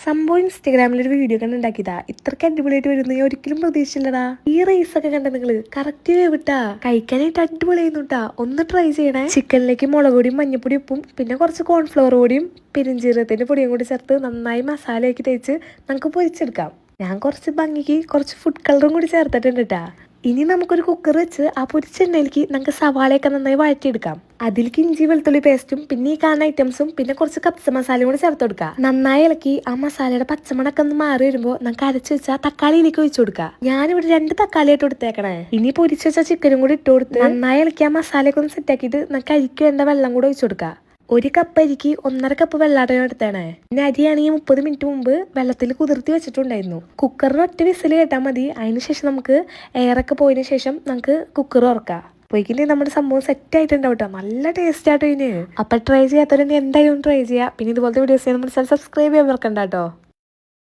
സംഭവം ഇൻസ്റ്റാഗ്രാമിലൊരു വീഡിയോ കണ്ടുണ്ടാക്കിയതാ. ഇത്രയ്ക്ക് അടിപൊളിയായിട്ട് വരുന്ന ഞാൻ ഒരിക്കലും പ്രതീക്ഷിച്ചില്ലടാ. ഈ റൈസ് ഒക്കെ കണ്ട നിങ്ങള് കറക്റ്റ് വേവിട്ടാ, കഴിക്കാനായിട്ട് അടിപൊളിയായിരുന്നുട്ടാ. ഒന്ന് ട്രൈ ചെയ്യണേ. ചിക്കനിലേക്ക് മുളക് പൊടിയും മഞ്ഞപ്പൊടി ഉപ്പും പിന്നെ കുറച്ച് കോൺഫ്ലവർ പൊടിയും പെരിഞ്ചീരകത്തിന്റെ പൊടിയും കൂടി ചേർത്ത് നന്നായി മസാലയാക്കി തേച്ച് നമുക്ക് പൊരിച്ചെടുക്കാം. ഞാൻ കുറച്ച് ഭംഗിക്ക് കുറച്ച് ഫുഡ് കളറും കൂടി ചേർത്തിട്ടുണ്ട് കേട്ടാ. ഇനി നമുക്കൊരു കുക്കർ വെച്ച് ആ പൊരിച്ച എണ്ണയിലേക്ക് നമുക്ക് സവാളയൊക്കെ നന്നായി വഴറ്റിയെടുക്കാം. അതിലേക്ക് ഇഞ്ചി വെളുത്തുള്ളി പേസ്റ്റും പിന്നെ ഈ കാണുന്ന ഐറ്റംസും പിന്നെ കുറച്ച് കപ്സ മസാലയും കൂടി ചേർത്ത് കൊടുക്കുക. നന്നായി ഇളക്കി ആ മസാലയുടെ പച്ചമണൊക്കെ ഒന്ന് മാറി വരുമ്പോൾ നമുക്ക് അരച്ചു വെച്ചാൽ തക്കാളിയിലേക്ക് ഒഴിച്ചു കൊടുക്കുക. ഞാനിവിടെ 2 തക്കാളി ആയിട്ട് കൊടുത്തേക്കണേ. ഇനി പൊരിച്ചു വെച്ച ചിക്കനും കൂടി ഇട്ട് കൊടുത്ത് നന്നായി ഇളക്കി ആ മസാലയൊക്കെ ഒന്ന് സെറ്റ് ആക്കിയിട്ട് നമുക്ക് അരിക്ക് വേണ്ട വെള്ളം കൂടെ ഒഴിച്ചു കൊടുക്കുക. 1 കപ്പ് അരിക്ക് 1.5 കപ്പ് വെള്ളാട്ടം എടുത്തേണേ. പിന്നെ അരിയാണെങ്കിൽ 30 മിനിറ്റ് മുമ്പ് വെള്ളത്തിൽ കുതിർത്തി വെച്ചിട്ടുണ്ടായിരുന്നു. കുക്കറിന് ഒറ്റ വിസിൽ കേട്ടാൽ മതി. അതിനുശേഷം നമുക്ക് എയറൊക്കെ പോയതിനു ശേഷം നമുക്ക് കുക്കർ തുറക്കാം. പോയിക്കില്ലേ നമ്മുടെ സംഭവം സെറ്റ് ആയിട്ടുണ്ടാവും കേട്ടോ. നല്ല ടേസ്റ്റ് ആട്ടോ ഇതിന്. അപ്പൊ ട്രൈ ചെയ്യാത്തവരെ എന്തായാലും ട്രൈ ചെയ്യാം. പിന്നെ ഇതുപോലത്തെ വീഡിയോസ് നമ്മൾ സബ്സ്ക്രൈബ് ചെയ്യാൻ മറക്കണ്ട കേട്ടോ.